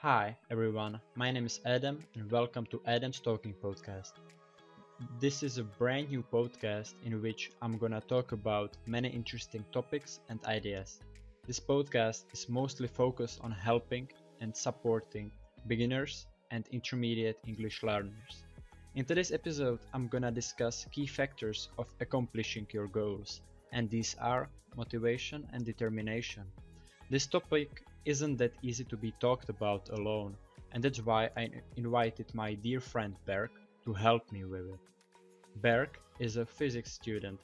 Hi everyone, my name is Adam and welcome to Adam's Talking Podcast. This is a brand new podcast in which I'm gonna talk about many interesting topics and ideas. This podcast is mostly focused on helping and supporting beginners and intermediate English learners. In today's episode, I'm gonna discuss key factors of accomplishing your goals, and these are motivation and determination. This topic isn't that easy to be talked about alone, and that's why I invited my dear friend Berk to help me with it. Berk is a physics student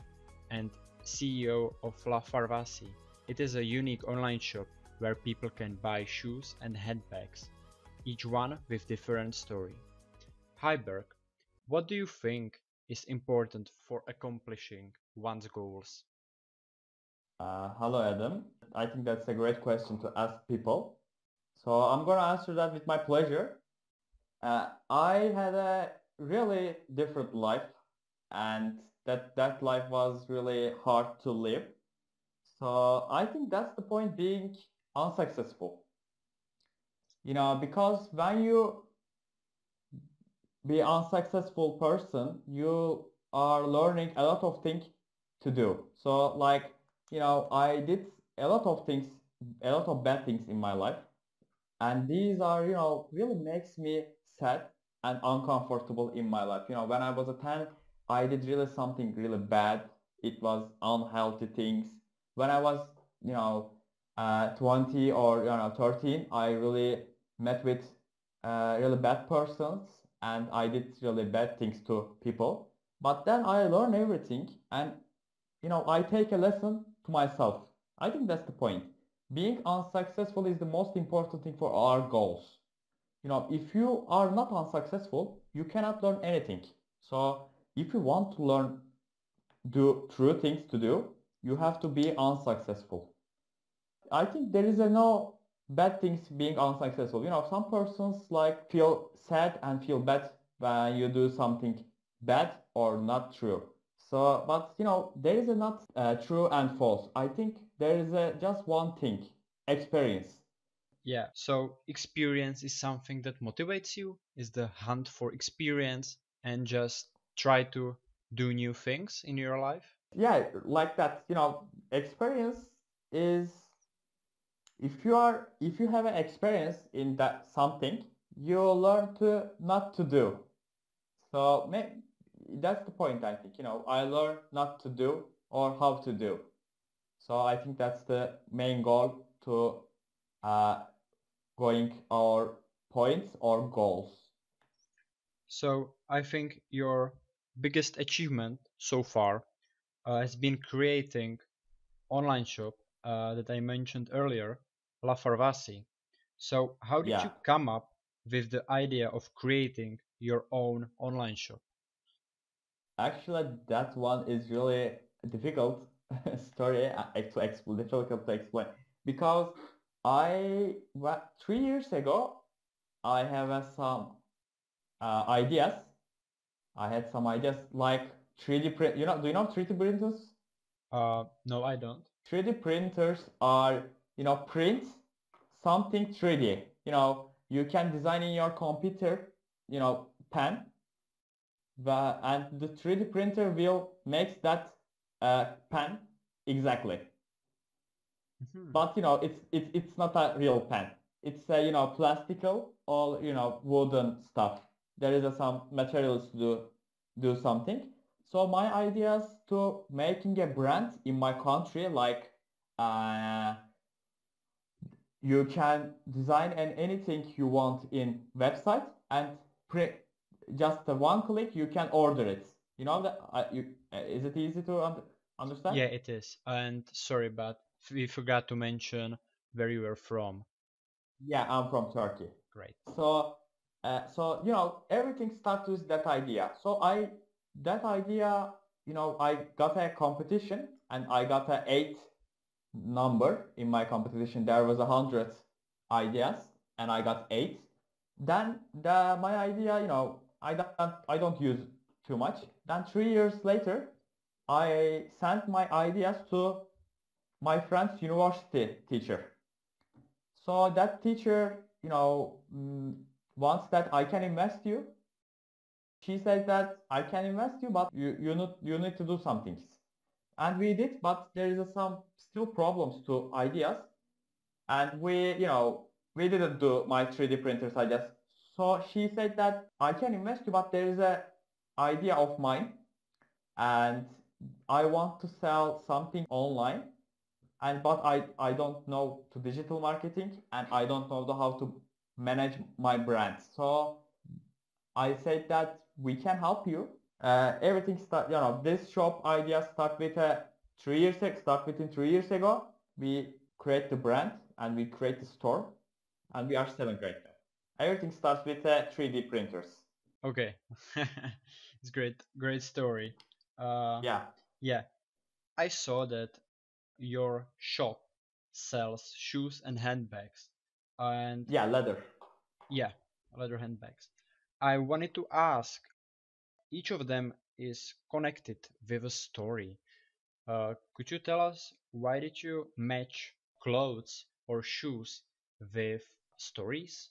and CEO of La Pharmacie. It is a unique online shop where people can buy shoes and handbags, each one with different story. Hi Berk, what do you think is important for accomplishing one's goals? Hello, Adam. I think that's a great question to ask people. So I'm going to answer that with my pleasure. I had a really different life, and that life was really hard to live. So I think that's the point being unsuccessful. Because when you be unsuccessful person, you are learning a lot of things to do. So like, I did a lot of things, a lot of bad things in my life. And these are, really makes me sad and uncomfortable in my life. When I was a 10, I did really something really bad. It was unhealthy things. When I was, 20 or 13, I really met with really bad persons and I did really bad things to people. But then I learn everything and I take a lesson to myself. I think that's the point. Being unsuccessful is the most important thing for our goals. If you are not unsuccessful, you cannot learn anything. So if you want to learn, do true things to do, you have to be unsuccessful. I think there is a no bad things being unsuccessful. Some persons like feel sad and feel bad when you do something bad or not true. So, but there is a not true and false. I think there is a just one thing, experience. Yeah, so experience is something that motivates you, is the hunt for experience and just try to do new things in your life. Yeah, like that. Experience is if you have an experience in that something, you learn to not to do. So that's the point, I think. I learn not to do or how to do. So I think that's the main goal to uh, going our points or goals. So I think your biggest achievement so far has been creating online shop that I mentioned earlier, La Farvasi. So how did Yeah, you come up with the idea of creating your own online shop? actually, that one is really difficult story to explain, difficult to explain because 3 years ago I have some ideas. I had some ideas like 3D print. Do you know 3D printers? No, I don't. 3D printers are, print something 3D. You can design in your computer, pen, and the 3D printer will make that pen exactly. Mhm. But it's not a real pen. It's a plastical or wooden stuff. There is some materials to do something. So my ideas to making a brand in my country, like uh, you can design anything you want in website and print just one click you can order it. You know that is it easy to understand? Yeah, it is. And sorry, but we forgot to mention where you were from. Yeah, I'm from Turkey. Great. So everything starts with that idea. So that idea, I got a competition and I got a eight number in my competition. There was 100 ideas and I got eight. Then my idea, I don't use too much. Then 3 years later, I sent my ideas to my friend's university teacher. So that teacher, you know, wants that I can invest you. She said that I can invest you, but you need to do some things. And we did, but there is some still problems to ideas. And we didn't do my 3D printers ideas. So she said that I can invest you, but there is a idea of mine, and I want to sell something online, and but I don't know to digital marketing, and I don't know how to manage my brand. So I said that we can help you. Everything this shop idea start with 3 years ago. Start within 3 years ago. We create the brand and we create the store, and we are selling right now. Everything starts with 3D printers. Okay. It's great, great story. Uh, Yeah, yeah, I saw that your shop sells shoes and handbags, and yeah, leather. yeah, leather handbags. I wanted to ask, each of them is connected with a story. Could you tell us why did you match clothes or shoes with stories?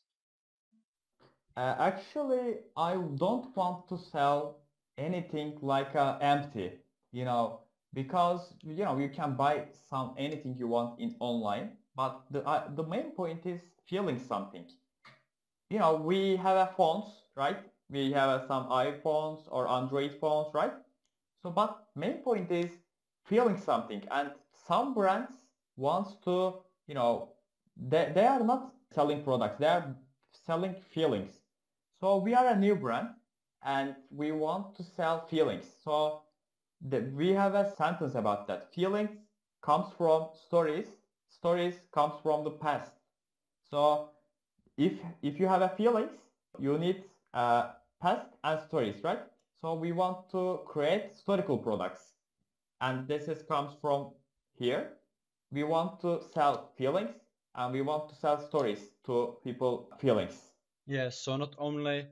Actually, I don't want to sell anything like empty, you know, because you can buy some anything you want in online, but the main point is feeling something. We have a phones, right? We have some iPhones or Android phones, right? So, but main point is feeling something, and some brands wants to, you know, they are not selling products, they are selling feelings. So we are a new brand, and we want to sell feelings. So we have a sentence about that. Feelings comes from stories, stories comes from the past. So if you have a feelings, you need past and stories, right? So we want to create historical products, and this is comes from here. We want to sell feelings, and we want to sell stories to people feelings. Yes, so not only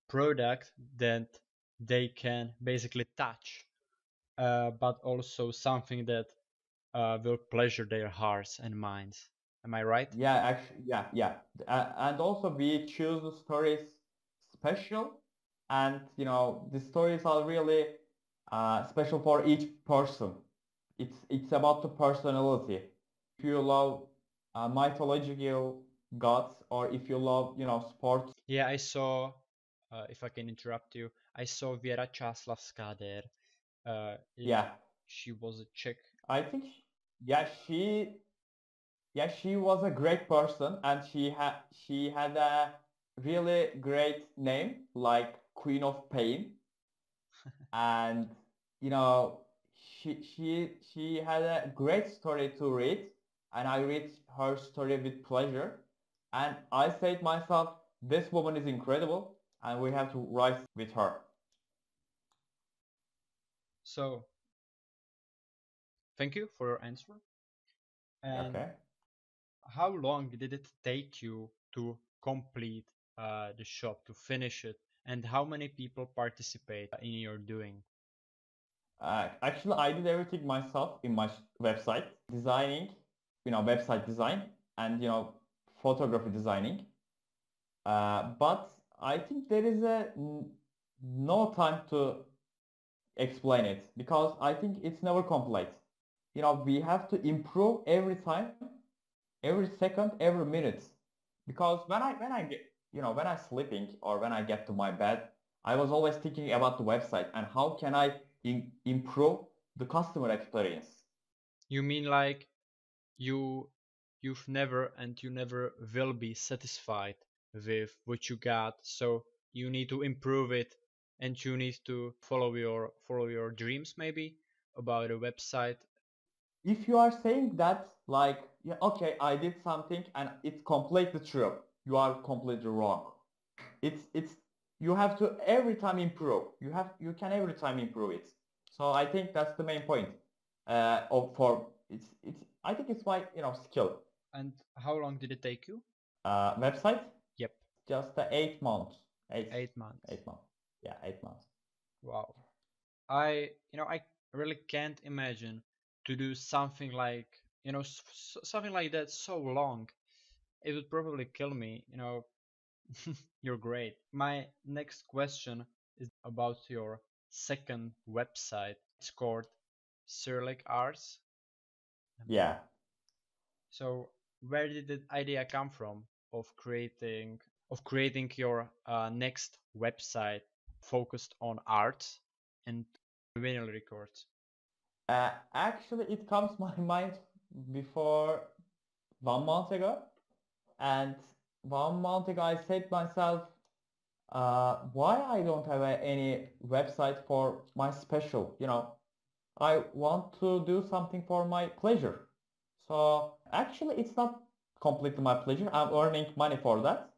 product that they can basically touch, but also something that will pleasure their hearts and minds. Am I right? Yeah, actually, yeah, yeah. And also we choose the stories special, and the stories are really special for each person. It's about the personality. If you love mythological gods, or if you love sports. Yeah, I saw, if I can interrupt you, I saw Věra Čáslavská there. Yeah, She was a Czech. I think yeah, she was a great person, and she had a really great name like Queen of Pain. And you know she had a great story to read, and I read her story with pleasure, and I said myself, this woman is incredible, and we have to rise with her. So, thank you for your answer. And Okay. how long did it take you to complete the shop, to finish it? And how many people participate in your doing? Actually, I did everything myself in my website designing, website design, and photography designing. But I think there is no time to explain it, because I think it's never complete. We have to improve every time, every second, every minute. Because when I get, when I sleeping or when I get to my bed, I was always thinking about the website and how can I improve the customer experience. You mean like you you've never and you never will be satisfied with what you got, so you need to improve it and you need to follow your dreams maybe about a website. If you are saying that, like, yeah, okay, I did something and it's completely true, you are completely wrong. It's You have to every time improve. You can every time improve it. So I think that's the main point. Of for it's I think it's my skill. And how long did it take you? Website Yep, just 8 months. Eight 8 months. 8 months. Yeah, 8 months. Wow. I really can't imagine to do something like something like that so long. it would probably kill me. You're great. My next question is about your second website. It's called Cyrillic Arts. Yeah. So where did the idea come from of creating your next website focused on art and vinyl records? Actually, it comes my mind before 1 month ago, and 1 month ago I said myself, why I don't have any website for my special, I want to do something for my pleasure. So actually, it's not completely my pleasure. I'm earning money for that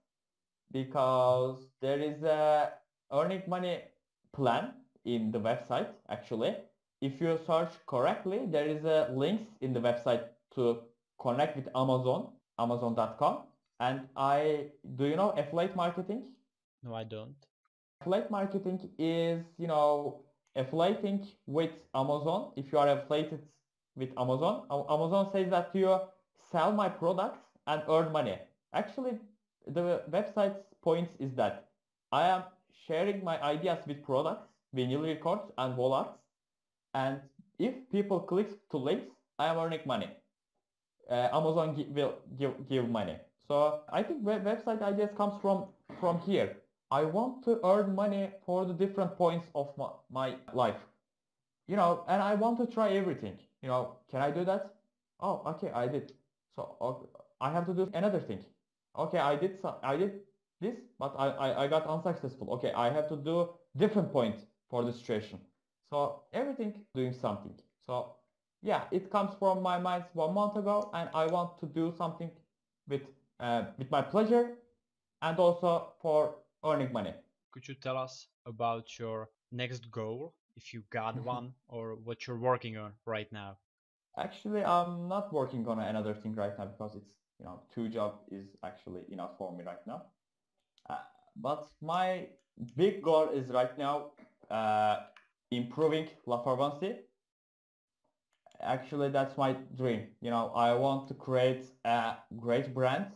because there is a earning money plan in the website actually. If you search correctly, there is a links in the website to connect with Amazon, amazon.com. And I do you know affiliate marketing? No, I don't. Affiliate marketing is, affiliating with Amazon. If you are affiliated with Amazon, Amazon says that you sell my products and earn money. Actually, the website's point is that I am sharing my ideas with products, vinyl records and wall arts, and if people click to links, I am earning money. Amazon will give money. So I think website ideas comes from here. I want to earn money for the different points of my life, and I want to try everything. Can I do that? Oh, okay, I did. So okay, I have to do another thing. Okay, I did this, but I got unsuccessful. Okay, I have to do different point for the situation. So everything doing something. So yeah, it comes from my mind 1 month ago, and I want to do something with with my pleasure and also for earning money. Could you tell us about your next goal, if you got one, or what you're working on right now? Actually, I'm not working on another thing right now because it's, two job is actually enough for me right now. Uh, but my big goal is right now uh, improving La Farbancy. Actually, that's my dream. I want to create a great brand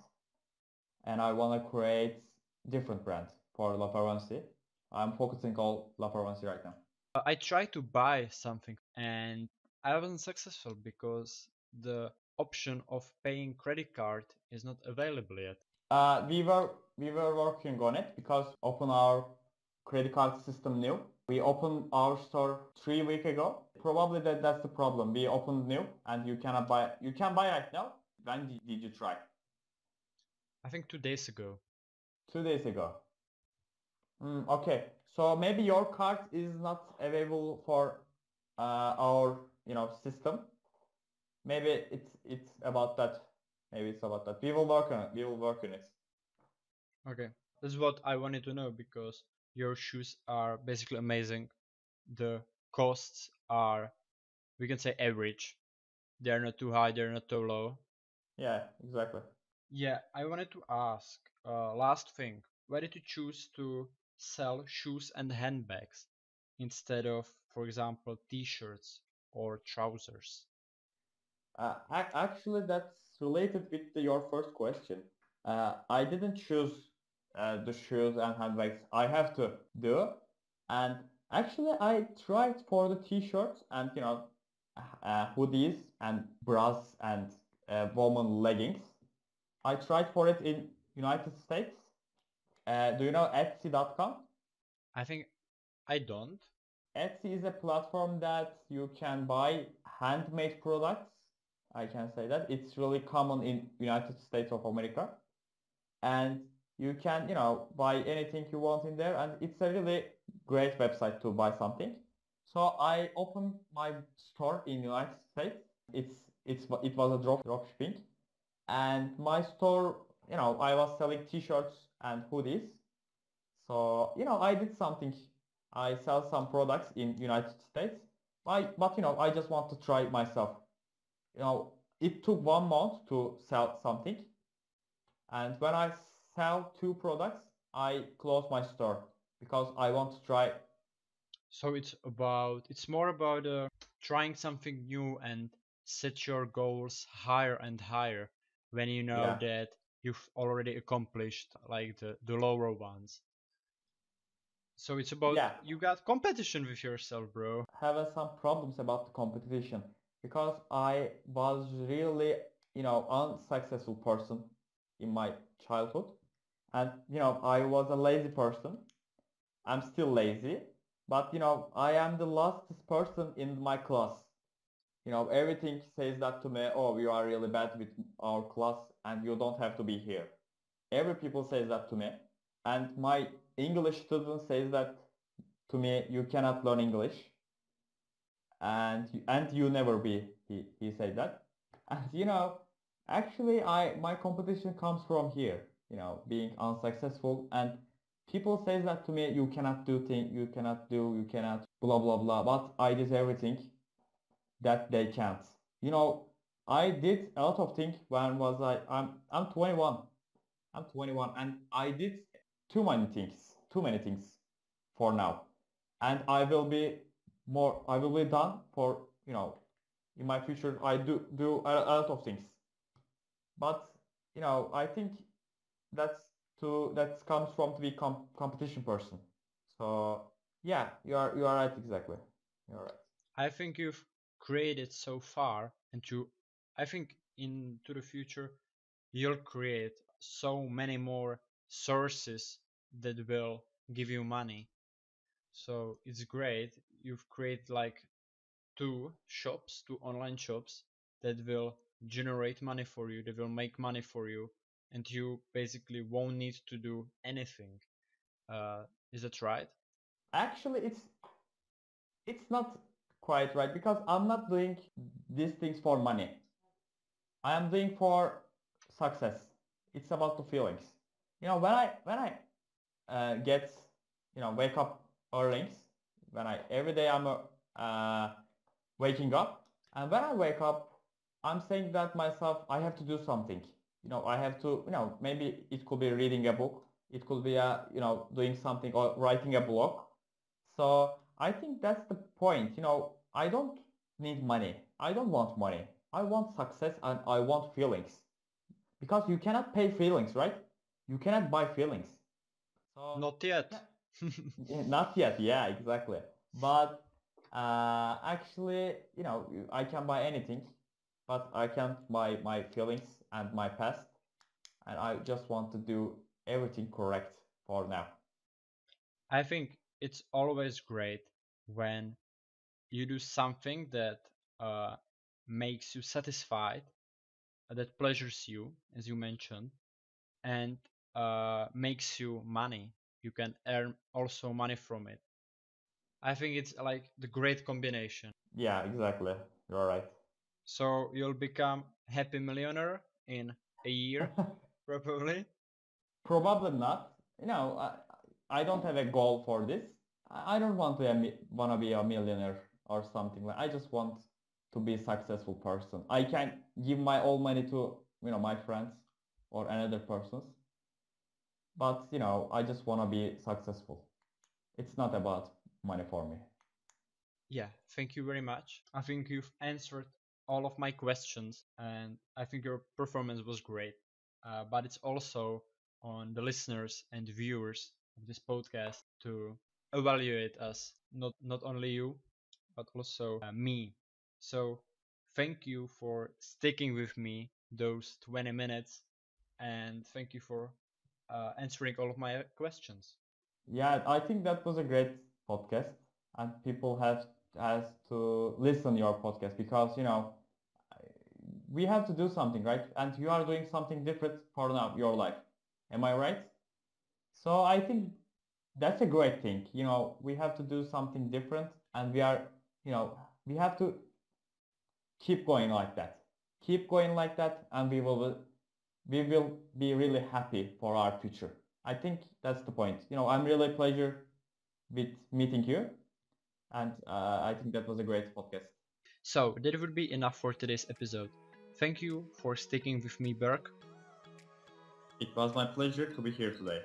and I want to create different brands for La Farbancy. I'm focusing on La Farbancy right now. I tried to buy something and I wasn't successful because the option of paying credit card is not available yet. We were working on it because open our credit card system new. We opened our store 3 weeks ago. Probably that's the problem. We opened new and you cannot buy. You can buy right now. When did you try? I think 2 days ago. 2 days ago. Okay. So maybe your card is not available for our system. Maybe it's about that. Maybe it's about that. We will work on it. We will work on it. Okay, that's what I wanted to know because your shoes are basically amazing. The costs are, we can say, average. They're not too high, they're not too low. Yeah, exactly. Yeah, I wanted to ask, last thing, why did you choose to sell shoes and handbags instead of, for example, t-shirts or trousers? Actually, that's related with your first question. I didn't choose the shoes and handbags I have to do, and actually, I tried for the t-shirts and hoodies and bras and woman leggings. I tried for it in United States. Do you know Etsy.com? I think I don't. Etsy is a platform that you can buy handmade products. I can say that it's really common in United States of America, and you can buy anything you want in there, and it's a really great website to buy something. So I opened my store in United States. It was a drop shipping, and my store, I was selling t-shirts and hoodies. So, I did something. I sell some products in United States. But I just want to try myself. It took 1 month to sell something. And when I sell two products, I close my store because I want to try. So it's more about trying something new and set your goals higher and higher when you know Yeah, that you've already accomplished like the lower ones. So it's about Yeah, you got competition with yourself, bro. having some problems about the competition because I was really, unsuccessful person in my childhood. And, I was a lazy person. I'm still lazy, but, I am the lastest person in my class. Everything says that to me, oh, you are really bad with our class and you don't have to be here. Every people says that to me. And my English student says that to me, you cannot learn English and you never be, he said that. And actually my competition comes from here, being unsuccessful, and people says that to me, you cannot do thing, you cannot blah blah blah, but I did everything that they can't. you know I did a lot of things. When was I'm 21. I'm 21 and I did too many things for now, and I will be done for, in my future. I do a lot of things, but I think that comes from to be competition person. So yeah, you are right, exactly. You're right. I think you've created so far, and I think into the future, you'll create so many more sources that will give you money. So it's great. You've created like two online shops that will generate money for you, that will make money for you, and you basically won't need to do anything. Is that right? Actually, it's not quite right because I'm not doing these things for money. I am doing for success. It's about the feelings. When I get, wake up early, when I every day I'm waking up, and when I wake up, I'm saying that myself, I have to do something. I have to, maybe it could be reading a book, it could be doing something or writing a blog. So I think that's the point. I don't need money. I don't want money. I want success and I want feelings. Because you cannot pay feelings, right? You cannot buy feelings. So Not yet. yeah, not yet. Yeah, exactly. But actually, I can buy anything, but I can't buy my feelings and my past. And I just want to do everything correct for now. I think it's always great when you do something that uh, makes you satisfied, that pleasures you, as you mentioned, and makes you money. You can earn also money from it. I think it's like the great combination. Yeah, exactly. You're right. So you'll become happy millionaire in a year, probably. Probably not. I don't have a goal for this. I don't want to be a millionaire or something like. I just want to be a successful person. I can give my all money to, my friends or another persons, but I just want to be successful. It's not about money for me. Yeah, thank you very much. I think you've answered all of my questions, and I think your performance was great. But it's also on the listeners and viewers of this podcast to evaluate us, not only you, but also me. So thank you for sticking with me those 20 minutes, and thank you for answering all of my questions. Yeah, I think that was a great podcast, and people has to listen your podcast because we have to do something, right? And you are doing something different for now your life. Am I right? So I think that's a great thing. We have to do something different, and we have to keep going like that. Keep going like that, and we will be really happy for our future. I think that's the point. I'm really pleasure with meeting you, and I think that was a great podcast. So that would be enough for today's episode. Thank you for sticking with me, Berk. It was my pleasure to be here today.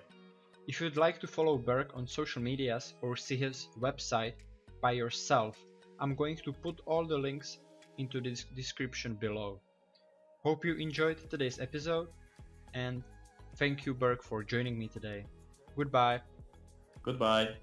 If you'd like to follow Berk on social medias or see his website by yourself, I'm going to put all the links into the description below. Hope you enjoyed today's episode. And thank you, Berk, for joining me today. Goodbye. Goodbye.